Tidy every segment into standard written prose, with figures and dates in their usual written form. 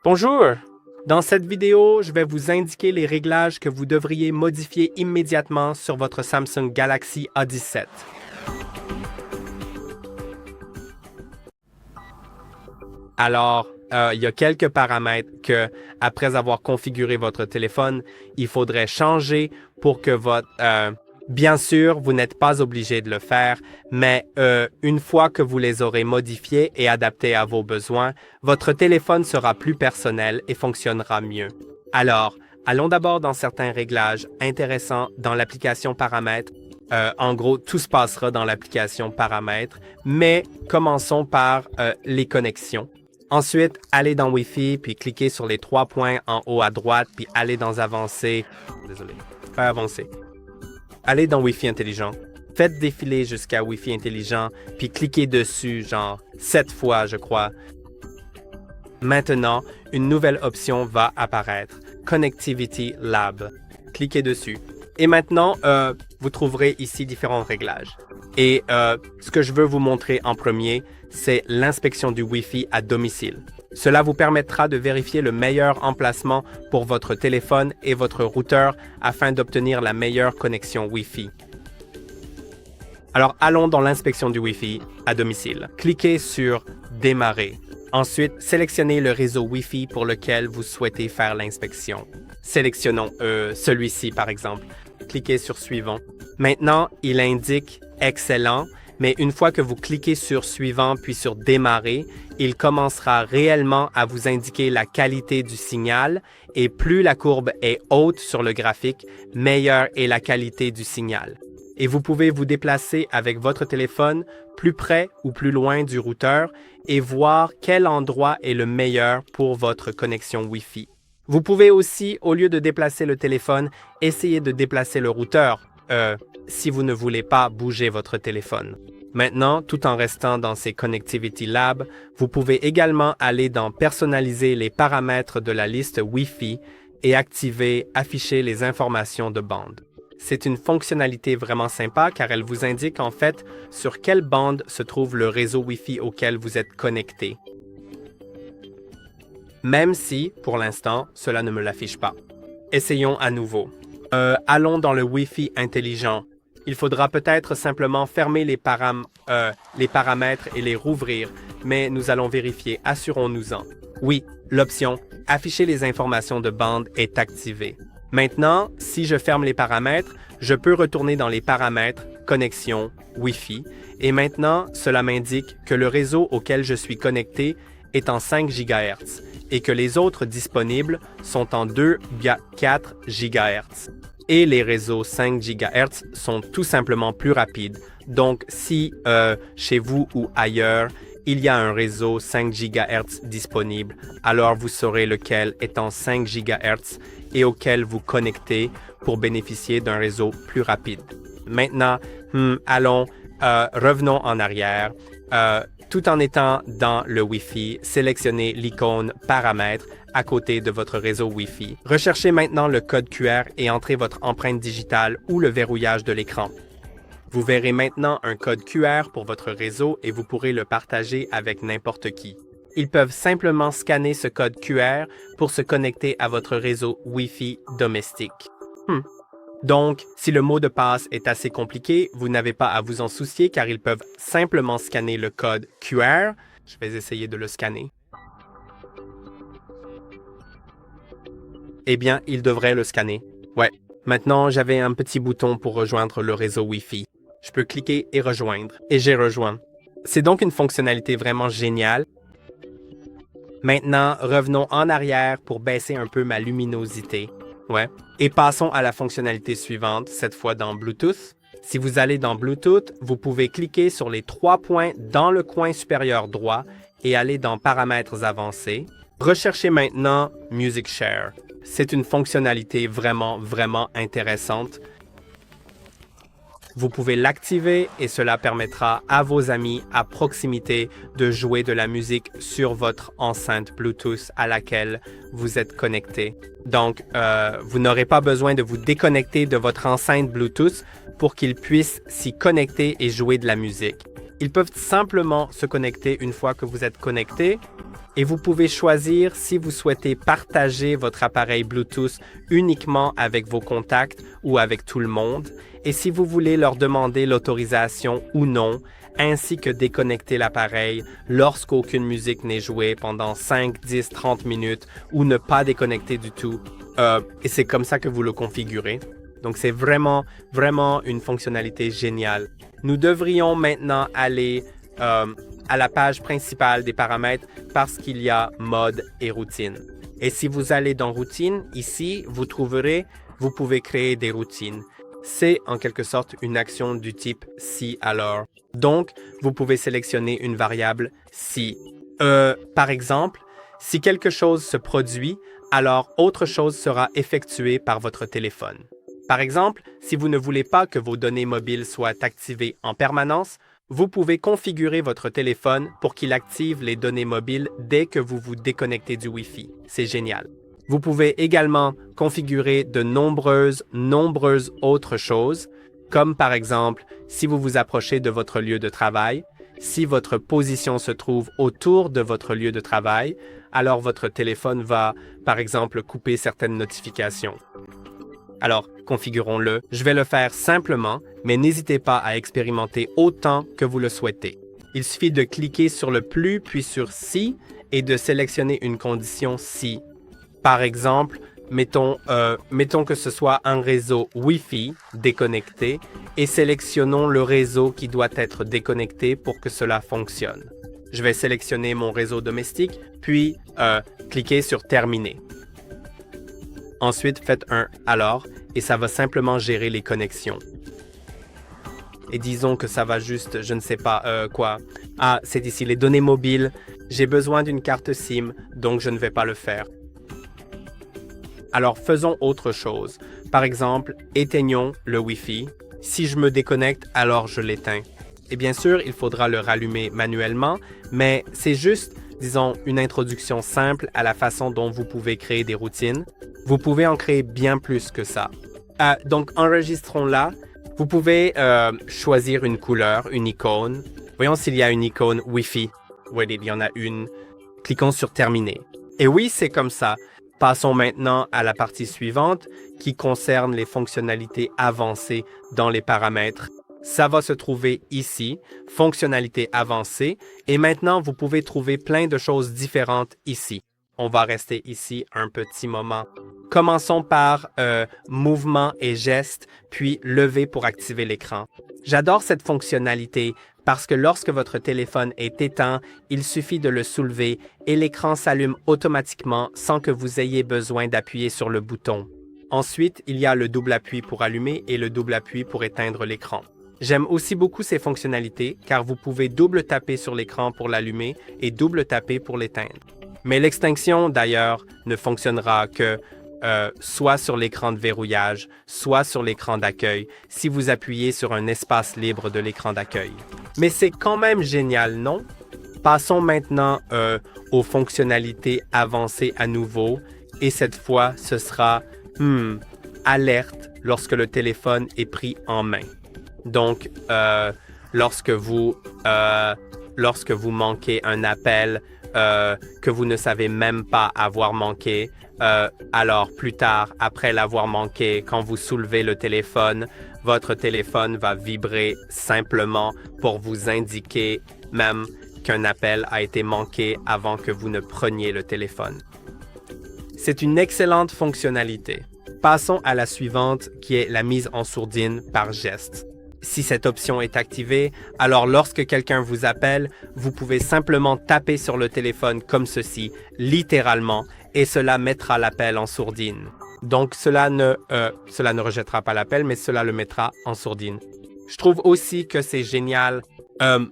Bonjour! Dans cette vidéo, je vais vous indiquer les réglages que vous devriez modifier immédiatement sur votre Samsung Galaxy A17. Alors, il y a quelques paramètres que, après avoir configuré votre téléphone, il faudrait changer pour que votre... Bien sûr, vous n'êtes pas obligé de le faire, mais une fois que vous les aurez modifiés et adaptés à vos besoins, votre téléphone sera plus personnel et fonctionnera mieux. Alors, allons d'abord dans certains réglages intéressants dans l'application Paramètres. En gros, tout se passera dans l'application Paramètres, mais commençons par les connexions. Ensuite, allez dans Wi-Fi, puis cliquez sur les 3 points en haut à droite, puis allez dans Avancer. Désolé, faire avancer. Allez dans Wi-Fi intelligent. Faites défiler jusqu'à Wi-Fi intelligent, puis cliquez dessus, genre 7 fois, je crois. Maintenant, une nouvelle option va apparaître, Connectivity Lab. Cliquez dessus. Et maintenant, vous trouverez ici différents réglages. Et ce que je veux vous montrer en premier, c'est l'inspection du Wi-Fi à domicile. Cela vous permettra de vérifier le meilleur emplacement pour votre téléphone et votre routeur afin d'obtenir la meilleure connexion Wi-Fi. Alors, allons dans l'inspection du Wi-Fi à domicile. Cliquez sur « Démarrer ». Ensuite, sélectionnez le réseau Wi-Fi pour lequel vous souhaitez faire l'inspection. Sélectionnons celui-ci, par exemple. Cliquez sur « Suivant ». Maintenant, il indique « Excellent ». Mais une fois que vous cliquez sur « Suivant » puis sur « Démarrer », il commencera réellement à vous indiquer la qualité du signal et plus la courbe est haute sur le graphique, meilleure est la qualité du signal. Et vous pouvez vous déplacer avec votre téléphone plus près ou plus loin du routeur et voir quel endroit est le meilleur pour votre connexion Wi-Fi. Vous pouvez aussi, au lieu de déplacer le téléphone, essayer de déplacer le routeur. Si vous ne voulez pas bouger votre téléphone. Maintenant, tout en restant dans ces Connectivity Lab, vous pouvez également aller dans Personnaliser les paramètres de la liste Wi-Fi et activer Afficher les informations de bande. C'est une fonctionnalité vraiment sympa car elle vous indique en fait sur quelle bande se trouve le réseau Wi-Fi auquel vous êtes connecté. Même si, pour l'instant, cela ne me l'affiche pas. Essayons à nouveau. Allons dans le Wi-Fi intelligent. Il faudra peut-être simplement fermer les paramètres et les rouvrir, mais nous allons vérifier, assurons-nous-en. Oui, l'option « Afficher les informations de bande » est activée. Maintenant, si je ferme les paramètres, je peux retourner dans les paramètres « Connexion » Wi-Fi, et maintenant, cela m'indique que le réseau auquel je suis connecté est en 5 GHz et que les autres disponibles sont en 2,4 GHz. Et les réseaux 5 GHz sont tout simplement plus rapides. Donc, si chez vous ou ailleurs, il y a un réseau 5 GHz disponible, alors vous saurez lequel est en 5 GHz et auquel vous connectez pour bénéficier d'un réseau plus rapide. Maintenant, revenons en arrière. Tout en étant dans le Wi-Fi, sélectionnez l'icône Paramètres à côté de votre réseau Wi-Fi. Recherchez maintenant le code QR et entrez votre empreinte digitale ou le verrouillage de l'écran. Vous verrez maintenant un code QR pour votre réseau et vous pourrez le partager avec n'importe qui. Ils peuvent simplement scanner ce code QR pour se connecter à votre réseau Wi-Fi domestique. Donc, si le mot de passe est assez compliqué, vous n'avez pas à vous en soucier car ils peuvent simplement scanner le code QR. Je vais essayer de le scanner. Eh bien, ils devraient le scanner. Ouais. Maintenant, j'avais un petit bouton pour rejoindre le réseau Wi-Fi. Je peux cliquer et rejoindre. Et j'ai rejoint. C'est donc une fonctionnalité vraiment géniale. Maintenant, revenons en arrière pour baisser un peu ma luminosité. Ouais. Et passons à la fonctionnalité suivante, cette fois dans Bluetooth. Si vous allez dans Bluetooth, vous pouvez cliquer sur les 3 points dans le coin supérieur droit et aller dans Paramètres avancés. Recherchez maintenant Music Share. C'est une fonctionnalité vraiment intéressante. Vous pouvez l'activer et cela permettra à vos amis à proximité de jouer de la musique sur votre enceinte Bluetooth à laquelle vous êtes connecté. Donc, vous n'aurez pas besoin de vous déconnecter de votre enceinte Bluetooth pour qu'il puisse s'y connecter et jouer de la musique. Ils peuvent simplement se connecter une fois que vous êtes connecté et vous pouvez choisir si vous souhaitez partager votre appareil Bluetooth uniquement avec vos contacts ou avec tout le monde et si vous voulez leur demander l'autorisation ou non, ainsi que déconnecter l'appareil lorsqu'aucune musique n'est jouée pendant 5, 10, 30 minutes ou ne pas déconnecter du tout. Et c'est comme ça que vous le configurez. Donc, c'est vraiment une fonctionnalité géniale. Nous devrions maintenant aller à la page principale des paramètres parce qu'il y a mode et routine. Et si vous allez dans routine, ici, vous pouvez créer des routines. C'est en quelque sorte une action du type si alors. Donc, vous pouvez sélectionner une variable si. Par exemple, si quelque chose se produit, alors autre chose sera effectuée par votre téléphone. Par exemple, si vous ne voulez pas que vos données mobiles soient activées en permanence, vous pouvez configurer votre téléphone pour qu'il active les données mobiles dès que vous vous déconnectez du Wi-Fi. C'est génial. Vous pouvez également configurer de nombreuses autres choses, comme par exemple, si vous vous approchez de votre lieu de travail, si votre position se trouve autour de votre lieu de travail, alors votre téléphone va, par exemple, couper certaines notifications. Alors, configurons-le. Je vais le faire simplement, mais n'hésitez pas à expérimenter autant que vous le souhaitez. Il suffit de cliquer sur le plus puis sur si et de sélectionner une condition si. Par exemple, mettons que ce soit un réseau Wi-Fi déconnecté et sélectionnons le réseau qui doit être déconnecté pour que cela fonctionne. Je vais sélectionner mon réseau domestique, puis cliquer sur Terminer. Ensuite, faites un « Alors » et ça va simplement gérer les connexions. Et disons que ça va juste, je ne sais pas quoi. Ah, c'est ici les données mobiles. J'ai besoin d'une carte SIM, donc je ne vais pas le faire. Alors, faisons autre chose. Par exemple, éteignons le Wi-Fi. Si je me déconnecte, alors je l'éteins. Et bien sûr, il faudra le rallumer manuellement, mais c'est juste, disons, une introduction simple à la façon dont vous pouvez créer des routines. Vous pouvez en créer bien plus que ça. Donc, enregistrons-la. Vous pouvez choisir une couleur, une icône. Voyons s'il y a une icône Wi-Fi. Oui, il y en a une. Cliquons sur Terminer. Et oui, c'est comme ça. Passons maintenant à la partie suivante qui concerne les fonctionnalités avancées dans les paramètres. Ça va se trouver ici, fonctionnalités avancées, et maintenant vous pouvez trouver plein de choses différentes ici. On va rester ici un petit moment. Commençons par mouvement et gestes, puis lever pour activer l'écran. J'adore cette fonctionnalité parce que lorsque votre téléphone est éteint, il suffit de le soulever et l'écran s'allume automatiquement sans que vous ayez besoin d'appuyer sur le bouton. Ensuite, il y a le double appui pour allumer et le double appui pour éteindre l'écran. J'aime aussi beaucoup ces fonctionnalités car vous pouvez double taper sur l'écran pour l'allumer et double taper pour l'éteindre. Mais l'extinction, d'ailleurs, ne fonctionnera que soit sur l'écran de verrouillage, soit sur l'écran d'accueil, si vous appuyez sur un espace libre de l'écran d'accueil. Mais c'est quand même génial, non? Passons maintenant aux fonctionnalités avancées à nouveau, et cette fois, ce sera alerte lorsque le téléphone est pris en main. Donc, lorsque vous manquez un appel que vous ne savez même pas avoir manqué, alors plus tard, après l'avoir manqué, quand vous soulevez le téléphone, votre téléphone va vibrer simplement pour vous indiquer même qu'un appel a été manqué avant que vous ne preniez le téléphone. C'est une excellente fonctionnalité. Passons à la suivante qui est la mise en sourdine par geste. Si cette option est activée, alors lorsque quelqu'un vous appelle, vous pouvez simplement taper sur le téléphone comme ceci, littéralement, et cela mettra l'appel en sourdine. Donc cela ne rejettera pas l'appel, mais cela le mettra en sourdine. Je trouve aussi que c'est génial.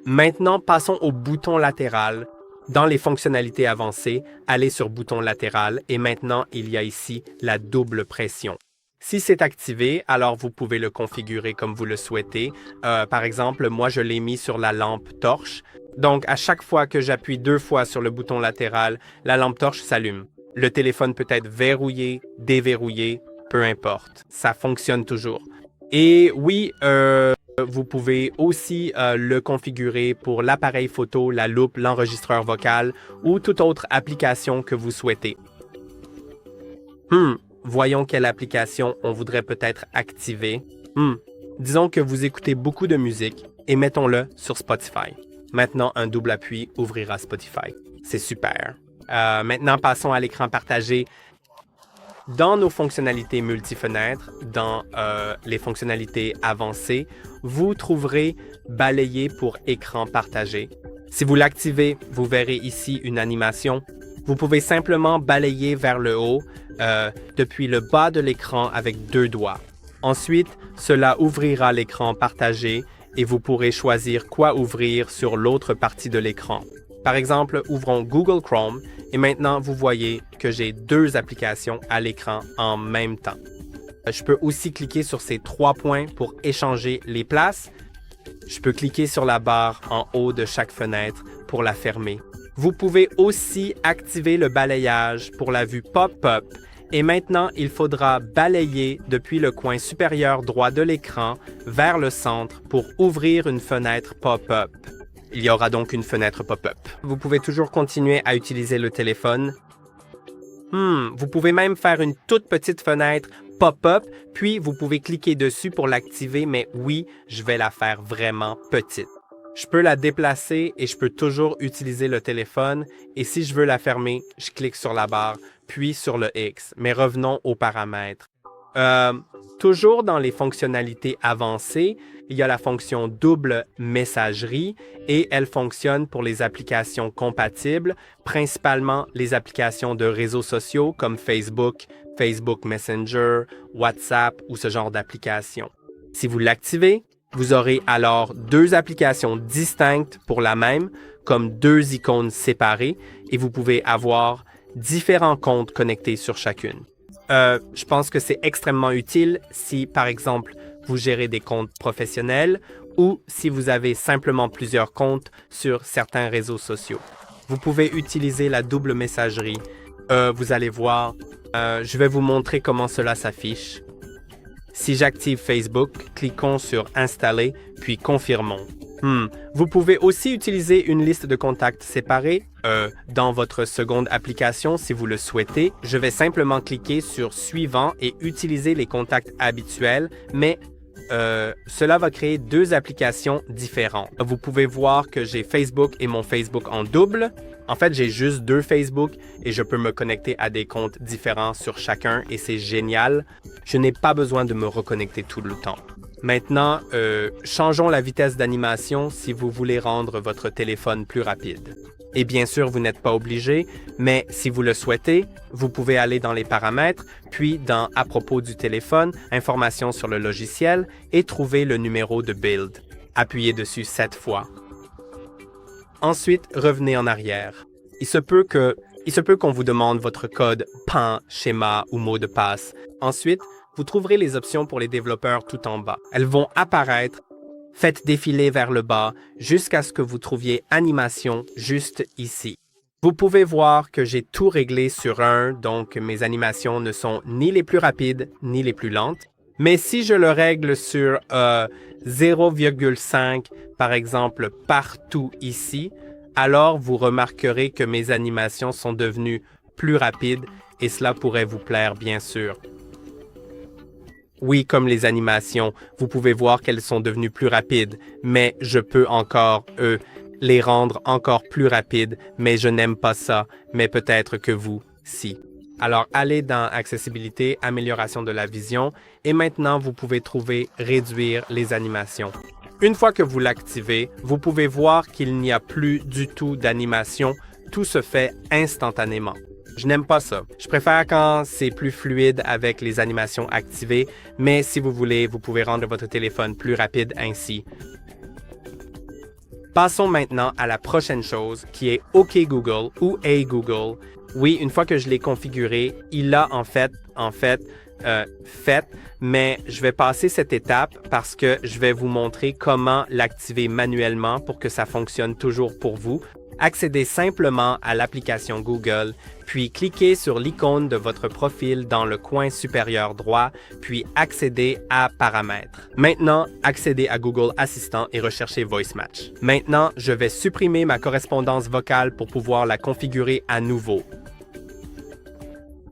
Maintenant, passons au bouton latéral. Dans les fonctionnalités avancées, allez sur bouton latéral et maintenant, il y a ici la double pression. Si c'est activé, alors vous pouvez le configurer comme vous le souhaitez. Par exemple, moi, je l'ai mis sur la lampe torche. Donc, à chaque fois que j'appuie 2 fois sur le bouton latéral, la lampe torche s'allume. Le téléphone peut être verrouillé, déverrouillé, peu importe. Ça fonctionne toujours. Et oui, Vous pouvez aussi le configurer pour l'appareil photo, la loupe, l'enregistreur vocal ou toute autre application que vous souhaitez. Voyons quelle application on voudrait peut-être activer. Disons que vous écoutez beaucoup de musique et mettons-le sur Spotify. Maintenant, un double appui ouvrira Spotify. C'est super. Maintenant, passons à l'écran partagé. Dans nos fonctionnalités multifenêtres, dans les fonctionnalités avancées, vous trouverez Balayer pour écran partagé. Si vous l'activez, vous verrez ici une animation. Vous pouvez simplement balayer vers le haut depuis le bas de l'écran avec 2 doigts. Ensuite, cela ouvrira l'écran partagé et vous pourrez choisir quoi ouvrir sur l'autre partie de l'écran. Par exemple, ouvrons Google Chrome et maintenant vous voyez que j'ai 2 applications à l'écran en même temps. Je peux aussi cliquer sur ces 3 points pour échanger les places. Je peux cliquer sur la barre en haut de chaque fenêtre pour la fermer. Vous pouvez aussi activer le balayage pour la vue pop-up et maintenant il faudra balayer depuis le coin supérieur droit de l'écran vers le centre pour ouvrir une fenêtre pop-up. Il y aura donc une fenêtre pop-up. Vous pouvez toujours continuer à utiliser le téléphone. Vous pouvez même faire une toute petite fenêtre pop-up, puis vous pouvez cliquer dessus pour l'activer, mais oui, je vais la faire vraiment petite. Je peux la déplacer et je peux toujours utiliser le téléphone. Et si je veux la fermer, je clique sur la barre, puis sur le X. Mais revenons aux paramètres. Toujours dans les fonctionnalités avancées, il y a la fonction double messagerie et elle fonctionne pour les applications compatibles, principalement les applications de réseaux sociaux comme Facebook, Facebook Messenger, WhatsApp ou ce genre d'applications. Si vous l'activez, vous aurez alors 2 applications distinctes pour la même, comme 2 icônes séparées, et vous pouvez avoir différents comptes connectés sur chacune. Je pense que c'est extrêmement utile si, par exemple, vous gérez des comptes professionnels ou si vous avez simplement plusieurs comptes sur certains réseaux sociaux. Vous pouvez utiliser la double messagerie. Vous allez voir, je vais vous montrer comment cela s'affiche. Si j'active Facebook, cliquons sur « Installer » puis « Confirmons ». Vous pouvez aussi utiliser une liste de contacts séparés dans votre seconde application si vous le souhaitez. Je vais simplement cliquer sur « Suivant » et utiliser les contacts habituels, mais cela va créer 2 applications différentes. Vous pouvez voir que j'ai Facebook et mon Facebook en double. En fait, j'ai juste 2 Facebook et je peux me connecter à des comptes différents sur chacun et c'est génial. Je n'ai pas besoin de me reconnecter tout le temps. Maintenant, changeons la vitesse d'animation si vous voulez rendre votre téléphone plus rapide. Et bien sûr, vous n'êtes pas obligé, mais si vous le souhaitez, vous pouvez aller dans les paramètres, puis dans « À propos du téléphone »,« Informations sur le logiciel » et trouver le numéro de build. Appuyez dessus 7 fois. Ensuite, revenez en arrière. Il se peut qu'on vous demande votre code PAN, schéma ou mot de passe. Ensuite, vous trouverez les options pour les développeurs tout en bas. Elles vont apparaître. Faites défiler vers le bas jusqu'à ce que vous trouviez Animation juste ici. Vous pouvez voir que j'ai tout réglé sur 1, donc mes animations ne sont ni les plus rapides ni les plus lentes. Mais si je le règle sur 0,5, par exemple, partout ici, alors vous remarquerez que mes animations sont devenues plus rapides et cela pourrait vous plaire, bien sûr. Oui, comme les animations, vous pouvez voir qu'elles sont devenues plus rapides, mais je peux encore, les rendre encore plus rapides, mais je n'aime pas ça, mais peut-être que vous, si. Alors, allez dans Accessibilité, Amélioration de la vision, et maintenant, vous pouvez trouver Réduire les animations. Une fois que vous l'activez, vous pouvez voir qu'il n'y a plus du tout d'animation, tout se fait instantanément. Je n'aime pas ça. Je préfère quand c'est plus fluide avec les animations activées, mais si vous voulez, vous pouvez rendre votre téléphone plus rapide ainsi. Passons maintenant à la prochaine chose qui est OK Google ou Hey Google. Oui, une fois que je l'ai configuré, il l'a en fait, mais je vais passer cette étape parce que je vais vous montrer comment l'activer manuellement pour que ça fonctionne toujours pour vous. Accédez simplement à l'application Google, puis cliquez sur l'icône de votre profil dans le coin supérieur droit, puis accédez à Paramètres. Maintenant, accédez à Google Assistant et recherchez Voice Match. Maintenant, je vais supprimer ma correspondance vocale pour pouvoir la configurer à nouveau.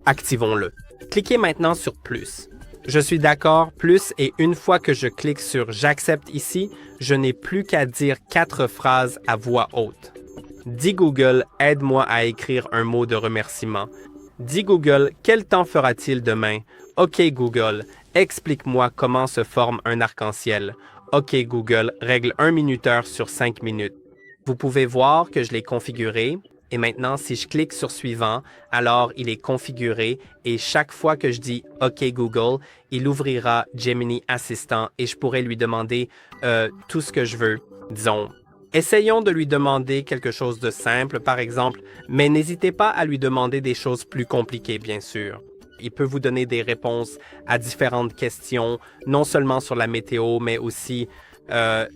Activons-le. Cliquez maintenant sur Plus. Je suis d'accord, plus, et une fois que je clique sur J'accepte ici, je n'ai plus qu'à dire 4 phrases à voix haute. Dis Google, aide-moi à écrire un mot de remerciement. Dis Google, quel temps fera-t-il demain? OK Google, explique-moi comment se forme un arc-en-ciel. OK Google, règle 1 minuteur sur 5 minutes. Vous pouvez voir que je l'ai configuré. Et maintenant, si je clique sur Suivant, alors il est configuré et chaque fois que je dis OK Google, il ouvrira Gemini Assistant et je pourrai lui demander tout ce que je veux. Disons, essayons de lui demander quelque chose de simple, par exemple, mais n'hésitez pas à lui demander des choses plus compliquées, bien sûr. Il peut vous donner des réponses à différentes questions, non seulement sur la météo, mais aussi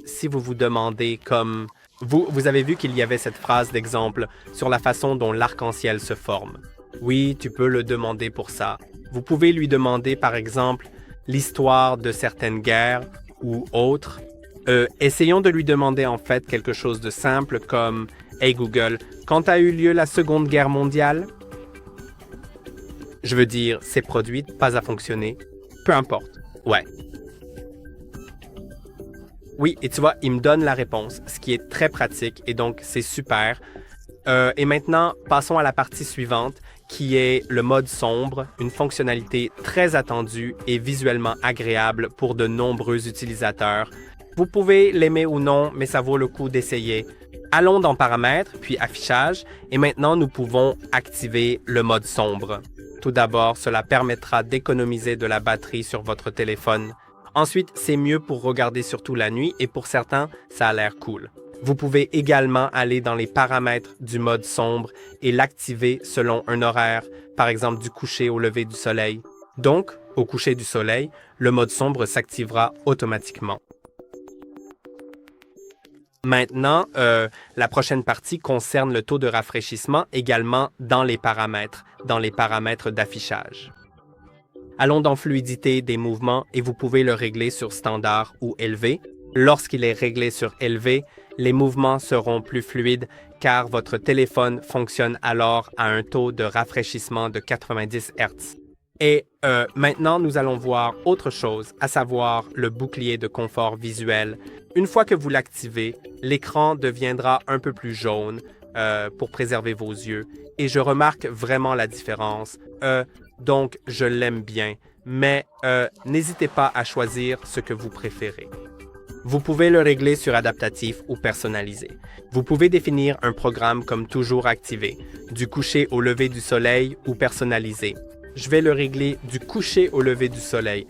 si vous vous demandez comme... Vous avez vu qu'il y avait cette phrase d'exemple sur la façon dont l'arc-en-ciel se forme. Oui, tu peux le demander pour ça. Vous pouvez lui demander, par exemple, l'histoire de certaines guerres ou autres. Essayons de lui demander en fait quelque chose de simple comme « Hey Google, quand a eu lieu la Seconde Guerre mondiale? » Je veux dire, c'est produit, pas à fonctionner. Peu importe. Ouais. Oui, et tu vois, il me donne la réponse, ce qui est très pratique et donc c'est super. Et maintenant, passons à la partie suivante, qui est le mode sombre, une fonctionnalité très attendue et visuellement agréable pour de nombreux utilisateurs. Vous pouvez l'aimer ou non, mais ça vaut le coup d'essayer. Allons dans Paramètres, puis Affichage, et maintenant nous pouvons activer le mode sombre. Tout d'abord, cela permettra d'économiser de la batterie sur votre téléphone. Ensuite, c'est mieux pour regarder surtout la nuit et pour certains, ça a l'air cool. Vous pouvez également aller dans les paramètres du mode sombre et l'activer selon un horaire, par exemple du coucher au lever du soleil. Donc, au coucher du soleil, le mode sombre s'activera automatiquement. Maintenant, la prochaine partie concerne le taux de rafraîchissement également dans les paramètres d'affichage. Allons dans Fluidité des mouvements et vous pouvez le régler sur Standard ou Élevé. Lorsqu'il est réglé sur Élevé, les mouvements seront plus fluides car votre téléphone fonctionne alors à un taux de rafraîchissement de 90 Hz. Et maintenant, nous allons voir autre chose, à savoir le bouclier de confort visuel. Une fois que vous l'activez, l'écran deviendra un peu plus jaune pour préserver vos yeux. Et je remarque vraiment la différence. Donc, je l'aime bien, mais n'hésitez pas à choisir ce que vous préférez. Vous pouvez le régler sur adaptatif ou personnalisé. Vous pouvez définir un programme comme toujours activé, du coucher au lever du soleil ou personnalisé. Je vais le régler du coucher au lever du soleil.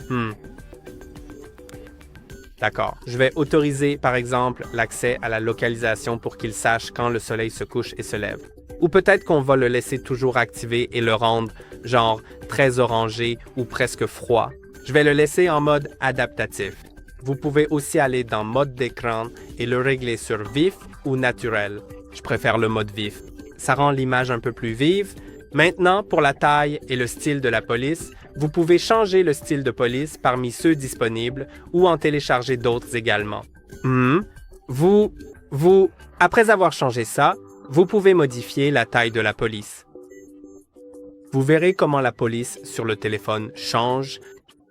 D'accord. Je vais autoriser, par exemple, l'accès à la localisation pour qu'il sache quand le soleil se couche et se lève. Ou peut-être qu'on va le laisser toujours activé et le rendre, genre, très orangé ou presque froid. Je vais le laisser en mode adaptatif. Vous pouvez aussi aller dans mode d'écran et le régler sur vif ou naturel. Je préfère le mode vif. Ça rend l'image un peu plus vive. Maintenant, pour la taille et le style de la police, vous pouvez changer le style de police parmi ceux disponibles ou en télécharger d'autres également. Après avoir changé ça, vous pouvez modifier la taille de la police. Vous verrez comment la police sur le téléphone change.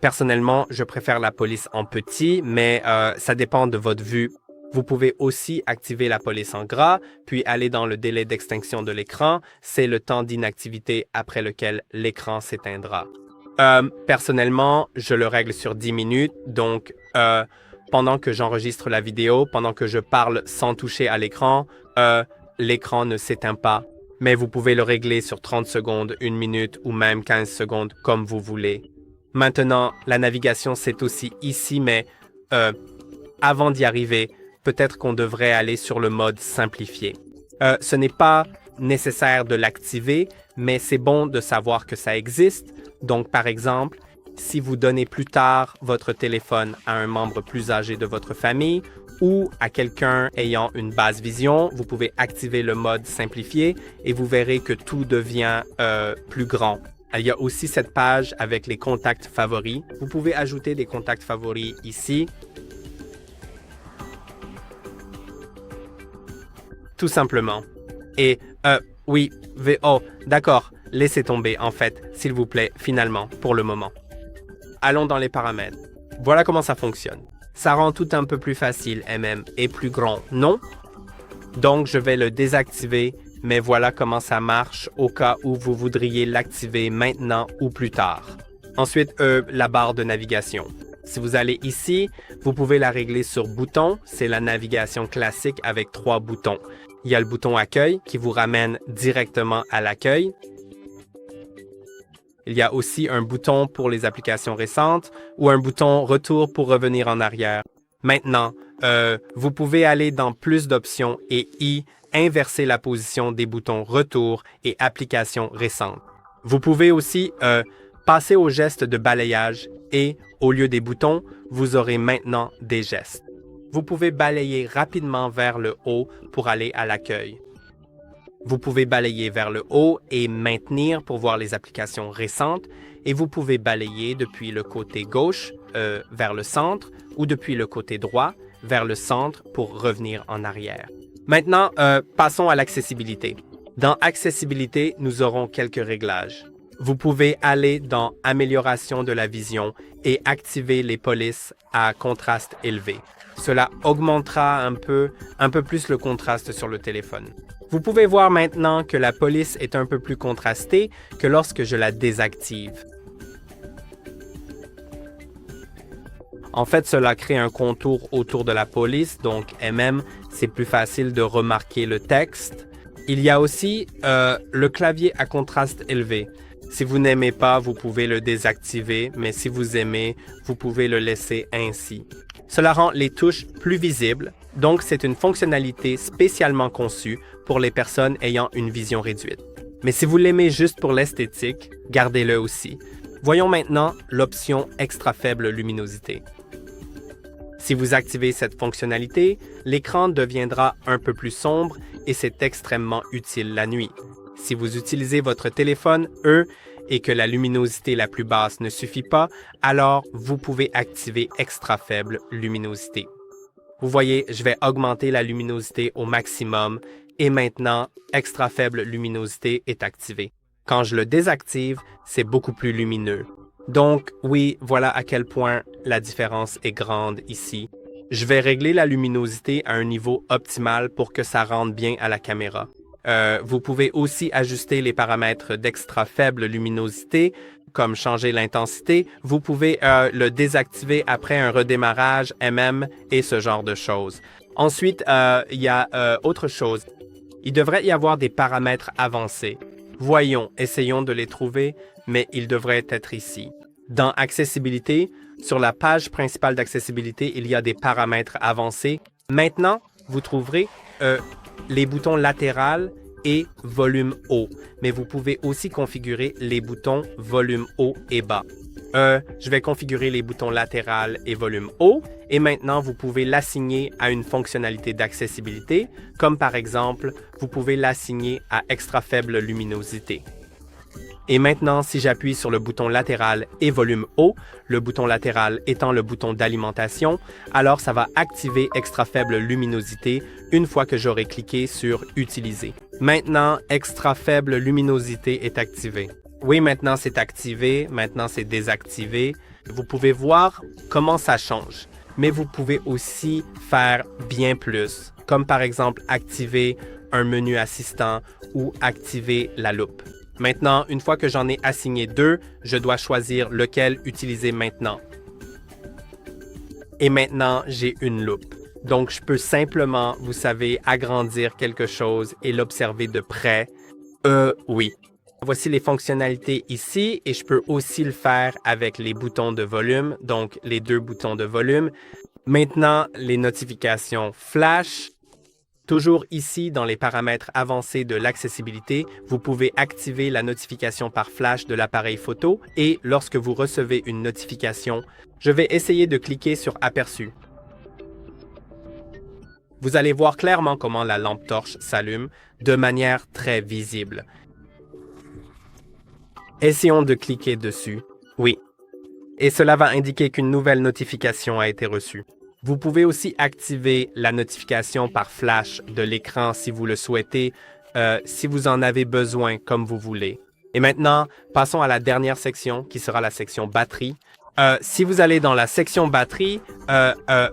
Personnellement, je préfère la police en petit, mais ça dépend de votre vue. Vous pouvez aussi activer la police en gras, puis aller dans le délai d'extinction de l'écran. C'est le temps d'inactivité après lequel l'écran s'éteindra. Personnellement, je le règle sur 10 minutes, donc pendant que j'enregistre la vidéo, pendant que je parle sans toucher à l'écran, l'écran ne s'éteint pas. Mais vous pouvez le régler sur 30 secondes, 1 minute ou même 15 secondes, comme vous voulez. Maintenant, la navigation, c'est aussi ici, mais avant d'y arriver, peut-être qu'on devrait aller sur le mode simplifié. Ce n'est pas nécessaire de l'activer, mais c'est bon de savoir que ça existe. Donc, par exemple, si vous donnez plus tard votre téléphone à un membre plus âgé de votre famille ou à quelqu'un ayant une basse vision, vous pouvez activer le mode simplifié et vous verrez que tout devient plus grand. Il y a aussi cette page avec les contacts favoris. Vous pouvez ajouter des contacts favoris ici. Tout simplement. Et oui, oh, d'accord, laissez tomber en fait, s'il vous plaît, finalement, pour le moment. Allons dans les paramètres. Voilà comment ça fonctionne. Ça rend tout un peu plus facile, et plus grand, non? Donc, je vais le désactiver, mais voilà comment ça marche au cas où vous voudriez l'activer maintenant ou plus tard. Ensuite, la barre de navigation. Si vous allez ici, vous pouvez la régler sur bouton. C'est la navigation classique avec 3 boutons. Il y a le bouton Accueil qui vous ramène directement à l'accueil. Il y a aussi un bouton pour les applications récentes ou un bouton Retour pour revenir en arrière. Maintenant, vous pouvez aller dans Plus d'options et inverser la position des boutons Retour et Applications récentes. Vous pouvez aussi passer au geste de balayage et, au lieu des boutons, vous aurez maintenant des gestes. Vous pouvez balayer rapidement vers le haut pour aller à l'accueil. Vous pouvez balayer vers le haut et maintenir pour voir les applications récentes et vous pouvez balayer depuis le côté gauche vers le centre ou depuis le côté droit vers le centre pour revenir en arrière. Maintenant, passons à l'accessibilité. Dans Accessibilité, nous aurons quelques réglages. Vous pouvez aller dans Amélioration de la vision et activer les polices à contraste élevé. Cela augmentera un peu plus le contraste sur le téléphone. Vous pouvez voir maintenant que la police est un peu plus contrastée que lorsque je la désactive. En fait, cela crée un contour autour de la police, donc c'est plus facile de remarquer le texte. Il y a aussi le clavier à contraste élevé. Si vous n'aimez pas, vous pouvez le désactiver, mais si vous aimez, vous pouvez le laisser ainsi. Cela rend les touches plus visibles, donc c'est une fonctionnalité spécialement conçue pour les personnes ayant une vision réduite. Mais si vous l'aimez juste pour l'esthétique, gardez-le aussi. Voyons maintenant l'option Extra faible luminosité. Si vous activez cette fonctionnalité, l'écran deviendra un peu plus sombre et c'est extrêmement utile la nuit. Si vous utilisez votre téléphone, et que la luminosité la plus basse ne suffit pas, alors vous pouvez activer Extra faible luminosité. Vous voyez, je vais augmenter la luminosité au maximum et maintenant, Extra faible luminosité est activé. Quand je le désactive, c'est beaucoup plus lumineux. Donc oui, voilà à quel point la différence est grande ici. Je vais régler la luminosité à un niveau optimal pour que ça rende bien à la caméra. Vous pouvez aussi ajuster les paramètres d'extra faible luminosité, comme changer l'intensité. Vous pouvez le désactiver après un redémarrage et ce genre de choses. Ensuite, il y a autre chose. Il devrait y avoir des paramètres avancés. Voyons, essayons de les trouver, mais ils devraient être ici. Dans Accessibilité, sur la page principale d'accessibilité, il y a des paramètres avancés. Maintenant, vous trouverez les boutons latéral et volume haut, mais vous pouvez aussi configurer les boutons volume haut et bas. Je vais configurer les boutons latéral et volume haut et maintenant vous pouvez l'assigner à une fonctionnalité d'accessibilité, comme par exemple, vous pouvez l'assigner à extra faible luminosité. Et maintenant, si j'appuie sur le bouton latéral et volume haut, le bouton latéral étant le bouton d'alimentation, alors ça va activer extra faible luminosité une fois que j'aurai cliqué sur Utiliser. Maintenant, extra faible luminosité est activé. Oui, maintenant c'est activé, maintenant c'est désactivé. Vous pouvez voir comment ça change, mais vous pouvez aussi faire bien plus, comme par exemple activer un menu assistant ou activer la loupe. Maintenant, une fois que j'en ai assigné 2, je dois choisir lequel utiliser maintenant. Et maintenant, j'ai une loupe. Donc, je peux simplement, vous savez, agrandir quelque chose et l'observer de près. Oui. Voici les fonctionnalités ici et je peux aussi le faire avec les boutons de volume, donc les 2 boutons de volume. Maintenant, les notifications flash. Toujours ici, dans les paramètres avancés de l'accessibilité, vous pouvez activer la notification par flash de l'appareil photo et lorsque vous recevez une notification, je vais essayer de cliquer sur Aperçu. Vous allez voir clairement comment la lampe torche s'allume de manière très visible. Essayons de cliquer dessus. Oui. Et cela va indiquer qu'une nouvelle notification a été reçue. Vous pouvez aussi activer la notification par flash de l'écran si vous le souhaitez, si vous en avez besoin comme vous voulez. Et maintenant, passons à la dernière section qui sera la section batterie. Si vous allez dans la section batterie,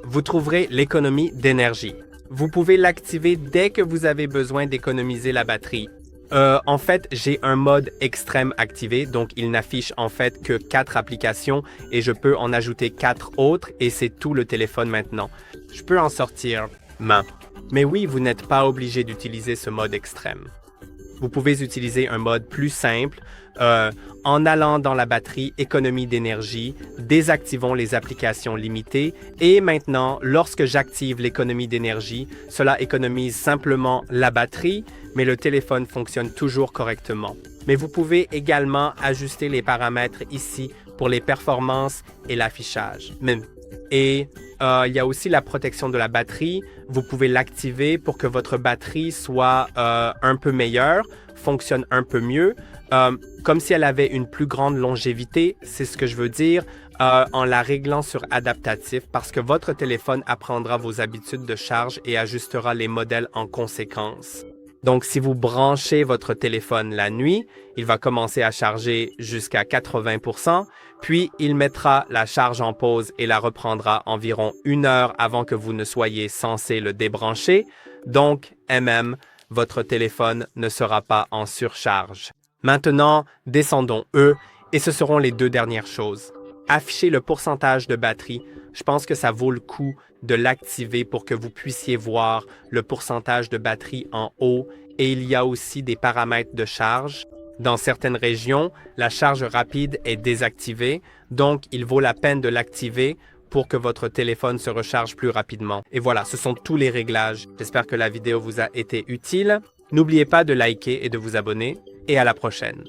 vous trouverez l'économie d'énergie. Vous pouvez l'activer dès que vous avez besoin d'économiser la batterie. En fait, j'ai un mode extrême activé, donc il n'affiche en fait que 4 applications et je peux en ajouter 4 autres et c'est tout le téléphone maintenant. Je peux en sortir main. Mais oui, vous n'êtes pas obligé d'utiliser ce mode extrême. Vous pouvez utiliser un mode plus simple en allant dans la batterie économie d'énergie, désactivons les applications limitées et maintenant, lorsque j'active l'économie d'énergie, cela économise simplement la batterie, mais le téléphone fonctionne toujours correctement. Mais vous pouvez également ajuster les paramètres ici pour les performances et l'affichage. Et il y a aussi la protection de la batterie. Vous pouvez l'activer pour que votre batterie soit un peu meilleure, fonctionne un peu mieux, comme si elle avait une plus grande longévité, c'est ce que je veux dire, en la réglant sur adaptatif parce que votre téléphone apprendra vos habitudes de charge et ajustera les modèles en conséquence. Donc, si vous branchez votre téléphone la nuit, il va commencer à charger jusqu'à 80%, puis il mettra la charge en pause et la reprendra environ 1 heure avant que vous ne soyez censé le débrancher. Donc, votre téléphone ne sera pas en surcharge. Maintenant, descendons E, et ce seront les 2 dernières choses. Afficher le pourcentage de batterie. Je pense que ça vaut le coup de l'activer pour que vous puissiez voir le pourcentage de batterie en haut et il y a aussi des paramètres de charge. Dans certaines régions, la charge rapide est désactivée, donc il vaut la peine de l'activer pour que votre téléphone se recharge plus rapidement. Et voilà, ce sont tous les réglages. J'espère que la vidéo vous a été utile. N'oubliez pas de liker et de vous abonner et à la prochaine.